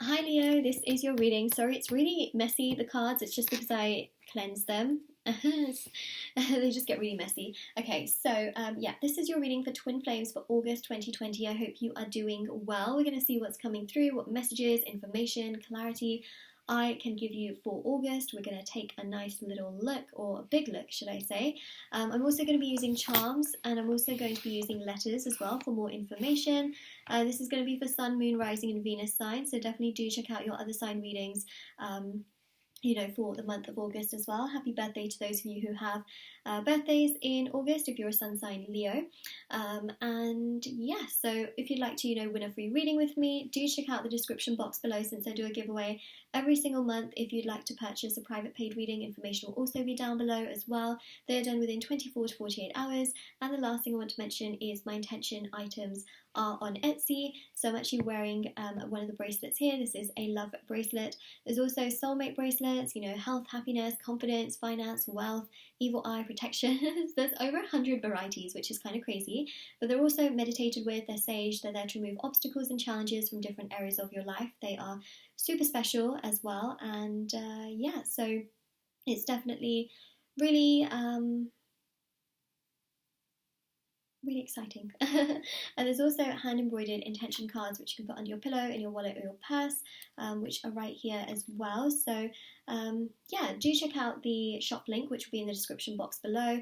Hi Leo, this is your reading. Sorry, it's really messy, the cards. It's just because I cleansed them. They just get really messy. Okay, so yeah, this is your reading for Twin Flames for August 2020. I hope you are doing well. We're going to see what's coming through, what messages, information, clarity I can give you for August. We're going to take a nice little look, or a big look, should I say. I'm also going to be using charms, and I'm also going to be using letters as well for more information. This is going to be for Sun, Moon, Rising, and Venus signs, so definitely do check out your other sign readings. For the month of August as well. Happy birthday to those of you who have birthdays in August if you're a sun sign Leo. And yeah, so if you'd like to, win a free reading with me, do check out the description box below, since I do a giveaway every single month. If you'd like to purchase a private paid reading, information will also be down below as well. They're done within 24 to 48 hours. And the last thing I want to mention is my intention items are on Etsy. So I'm actually wearing one of the bracelets here. This is a love bracelet. There's also soulmate bracelets, health, happiness, confidence, finance, wealth, evil eye, protection. There's over 100 varieties, which is kind of crazy. But they're also meditated with, they're sage, they're there to remove obstacles and challenges from different areas of your life. They are super special as well. And yeah, so it's definitely really really exciting. And there's also hand embroidered intention cards which you can put under your pillow, in your wallet, or your purse, which are right here as well. So yeah, do check out the shop link, which will be in the description box below.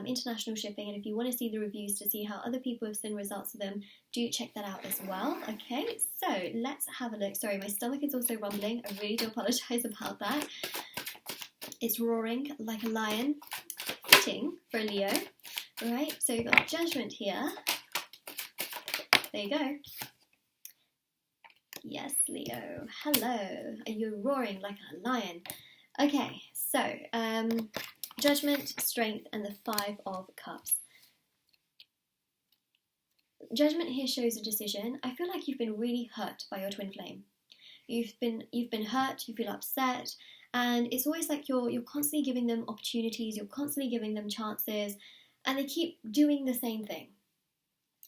International shipping, and if you want to see the reviews to see how other people have seen results of them, do check that out as well. Okay, so let's have a look. Sorry, my stomach is also rumbling. I really do apologise about that. It's roaring like a lion, fitting for Leo. Right, so you've got Judgment here. There you go. Yes, Leo. Hello. Are you roaring like a lion? Okay, so Judgment, Strength, and the Five of Cups. Judgment here shows a decision. I feel like you've been really hurt by your twin flame. You've been hurt. You feel upset, and it's always like you're constantly giving them opportunities. You're constantly giving them chances. And they keep doing the same thing.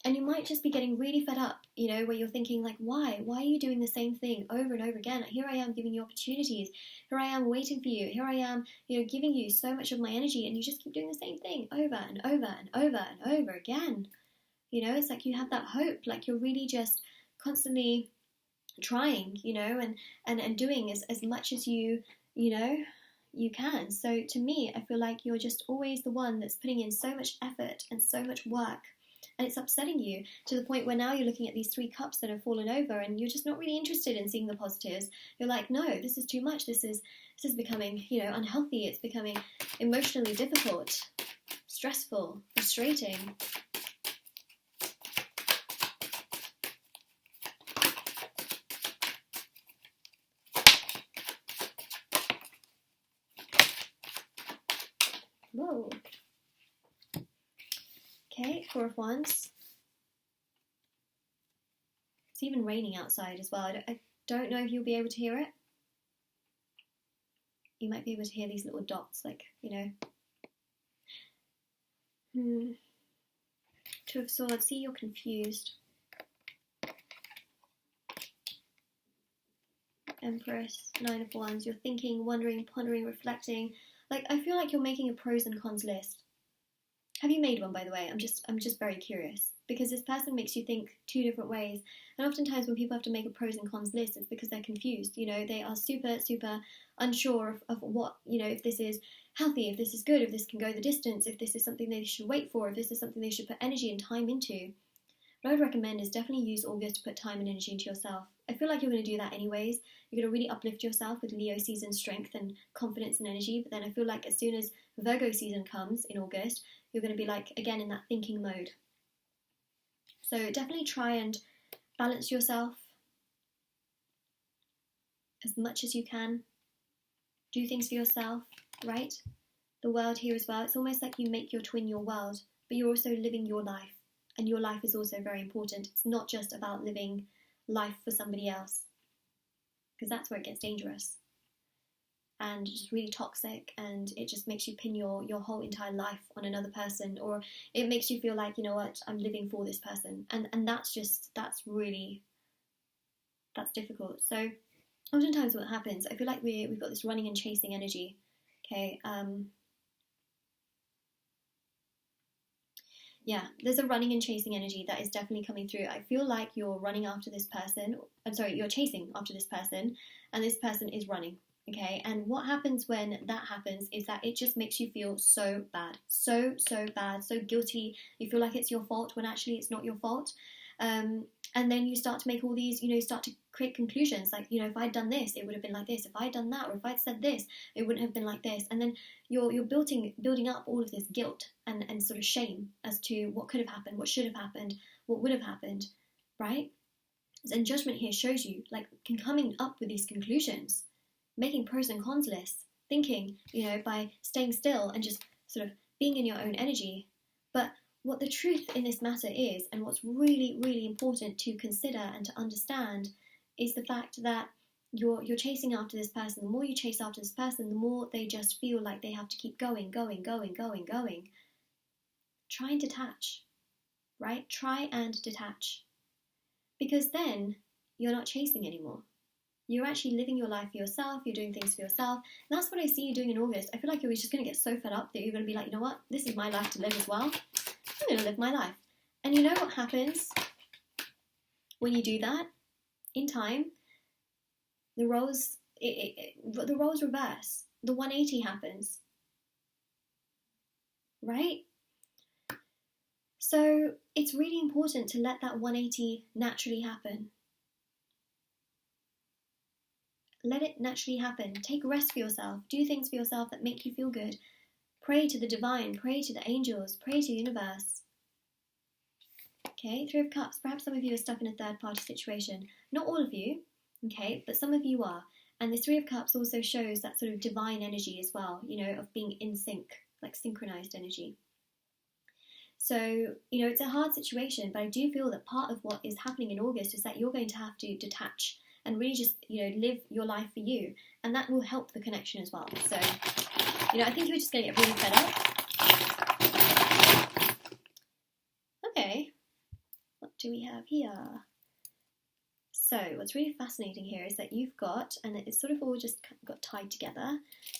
And you might just be getting really fed up, where you're thinking like, why? Why are you doing the same thing over and over again? Here I am giving you opportunities. Here I am waiting for you. Here I am, giving you so much of my energy, and you just keep doing the same thing over and over and over and over again. It's like you have that hope, like you're really just constantly trying, and doing as much as you can. So to me, I feel like you're just always the one that's putting in so much effort and so much work, and it's upsetting you to the point where now you're looking at these 3 cups that have fallen over, and you're just not really interested in seeing the positives. You're like, no, this is too much. This is becoming, unhealthy. It's becoming emotionally difficult, stressful, frustrating. Whoa. Okay, 4 of Wands. It's even raining outside as well. I don't know if you'll be able to hear it. You might be able to hear these little dots, like, 2 of Swords. See, you're confused. Empress, 9 of Wands. You're thinking, wondering, pondering, reflecting. Like, I feel like you're making a pros and cons list. Have you made one, by the way? I'm just very curious, because this person makes you think 2 different ways. And oftentimes when people have to make a pros and cons list, it's because they're confused. They are super, super unsure of what, if this is healthy, if this is good, if this can go the distance, if this is something they should wait for, if this is something they should put energy and time into. What I would recommend is definitely use August to put time and energy into yourself. I feel like you're going to do that anyways. You're going to really uplift yourself with Leo season strength and confidence and energy. But then I feel like as soon as Virgo season comes in August, you're going to be like, again, in that thinking mode. So definitely try and balance yourself as much as you can. Do things for yourself, right? The world here as well. It's almost like you make your twin your world, but you're also living your life. And your life is also very important. It's not just about living life for somebody else, because that's where it gets dangerous and just really toxic, and it just makes you pin your whole entire life on another person, or it makes you feel like, I'm living for this person, and that's difficult. So oftentimes what happens, I feel like we've got this running and chasing energy. Okay, yeah, there's a running and chasing energy that is definitely coming through. I feel like you're running after this person. I'm sorry, you're chasing after this person, and this person is running. Okay, and what happens when that happens is that it just makes you feel so bad, so bad, so guilty. You feel like it's your fault when actually it's not your fault. And then you start to make all these, start to create conclusions like, if I'd done this, it would have been like this. If I'd done that, or if I'd said this, it wouldn't have been like this. And then you're building up all of this guilt and sort of shame as to what could have happened, what should have happened, what would have happened, right? And judgment here shows you, like, coming up with these conclusions, making pros and cons lists, thinking, by staying still and just sort of being in your own energy. But what the truth in this matter is, and what's really, really important to consider and to understand, is the fact that you're chasing after this person. The more you chase after this person, the more they just feel like they have to keep going. Try and detach, right? Try and detach. Because then you're not chasing anymore. You're actually living your life for yourself. You're doing things for yourself. And that's what I see you doing in August. I feel like you're just going to get so fed up that you're going to be like, you know what? This is my life to live as well. I'm going to live my life. And you know what happens when you do that? In time, the roles reverse. The 180 happens. Right? So it's really important to let that 180 naturally happen. Let it naturally happen. Take rest for yourself. Do things for yourself that make you feel good. Pray to the divine. Pray to the angels. Pray to the universe. Okay, Three of Cups. Perhaps some of you are stuck in a third-party situation. Not all of you, okay, but some of you are. And this Three of Cups also shows that sort of divine energy as well, of being in sync, like synchronized energy. So, it's a hard situation, but I do feel that part of what is happening in August is that you're going to have to detach and really just, live your life for you. And that will help the connection as well. So, I think you're just going to get really fed up. Okay. What do we have here? So what's really fascinating here is that you've got, and it's sort of all just got tied together,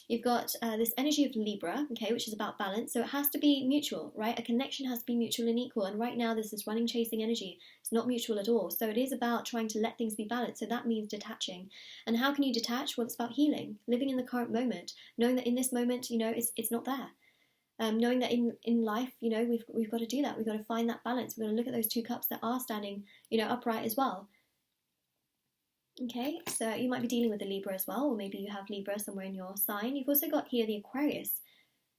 you've got this energy of Libra, okay, which is about balance. So it has to be mutual, right? A connection has to be mutual and equal. And right now there's this running, chasing energy. It's not mutual at all. So it is about trying to let things be balanced. So that means detaching. And how can you detach? Well, it's about healing, living in the current moment, knowing that in this moment, it's not there. Knowing that in life, we've got to do that. We've got to find that balance. We've got to look at those two cups that are standing, upright as well. Okay, so you might be dealing with the Libra as well, or maybe you have Libra somewhere in your sign. You've also got here the Aquarius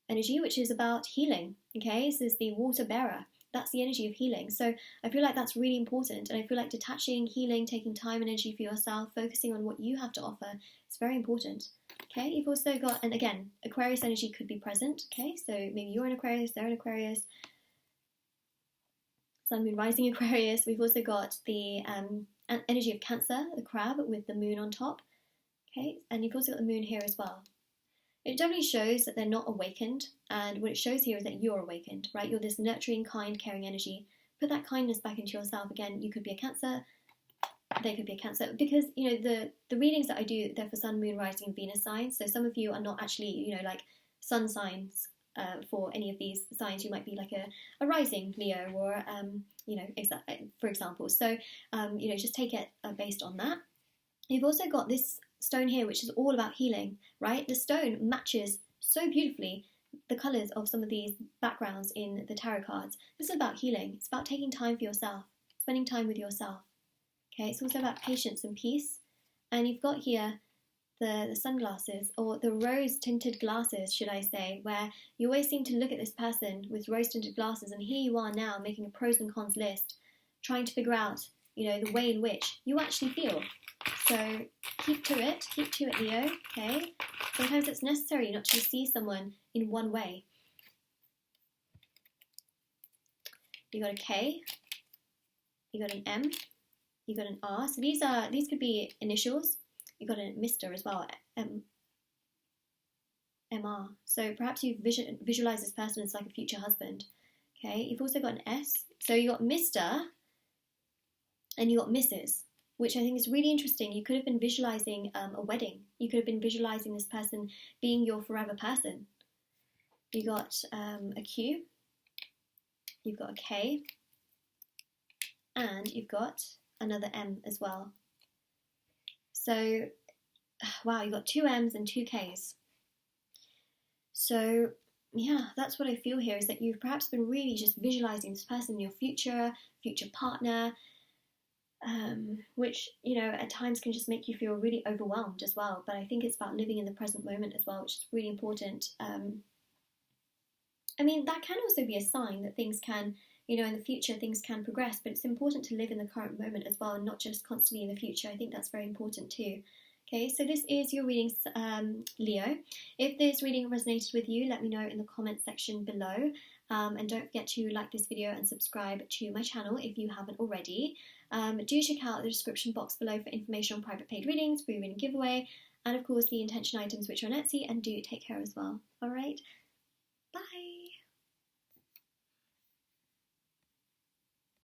energy, which is about healing. Okay, this is the water bearer. That's the energy of healing. So I feel like that's really important. And I feel like detaching, healing, taking time and energy for yourself, focusing on what you have to offer, is very important. Okay, you've also got, and again, Aquarius energy could be present. Okay, so maybe you're an Aquarius, they're an Aquarius. Sun, Moon, Rising Aquarius. We've also got the energy of Cancer, the crab with the moon on top. Okay, and you've also got the moon here as well. It definitely shows that they're not awakened, and what it shows here is that you're awakened, right? You're this nurturing, kind, caring energy. Put that kindness back into yourself. Again, you could be a Cancer, they could be a Cancer, because, the readings that I do, they're for Sun, Moon, Rising, and Venus signs. So some of you are not actually, like sun signs for any of these signs. You might be like a rising Leo or, for example. So, just take it based on that. You've also got this stone here, which is all about healing, right? The stone matches so beautifully the colours of some of these backgrounds in the tarot cards. This is about healing. It's about taking time for yourself, spending time with yourself. Okay, it's also about patience and peace. And you've got here the sunglasses, or the rose-tinted glasses, should I say, where you always seem to look at this person with rose-tinted glasses, and here you are now making a pros and cons list, trying to figure out, the way in which you actually feel. So keep to it, Leo, okay? Sometimes it's necessary not to see someone in one way. You got a K, you got an M, you got an R. So these could be initials. You got a Mr. as well, MR. So perhaps you visualize this person as like a future husband. Okay, you've also got an S. So you got Mr. and you got Mrs. which I think is really interesting. You could have been visualizing a wedding. You could have been visualizing this person being your forever person. You got a Q, you've got a K, and you've got another M as well. So, wow, you've got 2 M's and 2 K's. So, yeah, that's what I feel here, is that you've perhaps been really just visualizing this person, your future partner, which, you know, at times can just make you feel really overwhelmed as well. But I think it's about living in the present moment as well, which is really important. I mean, that can also be a sign that things can, you know, in the future things can progress, but it's important to live in the current moment as well and not just constantly in the future. I think that's very important too. Okay, so this is your reading, Leo. If this reading resonated with you, let me know in the comment section below. And don't forget to like this video and subscribe to my channel if you haven't already. Do check out the description box below for information on private paid readings, free reading giveaway, and of course the intention items which are on Etsy, and do take care as well. Alright, bye!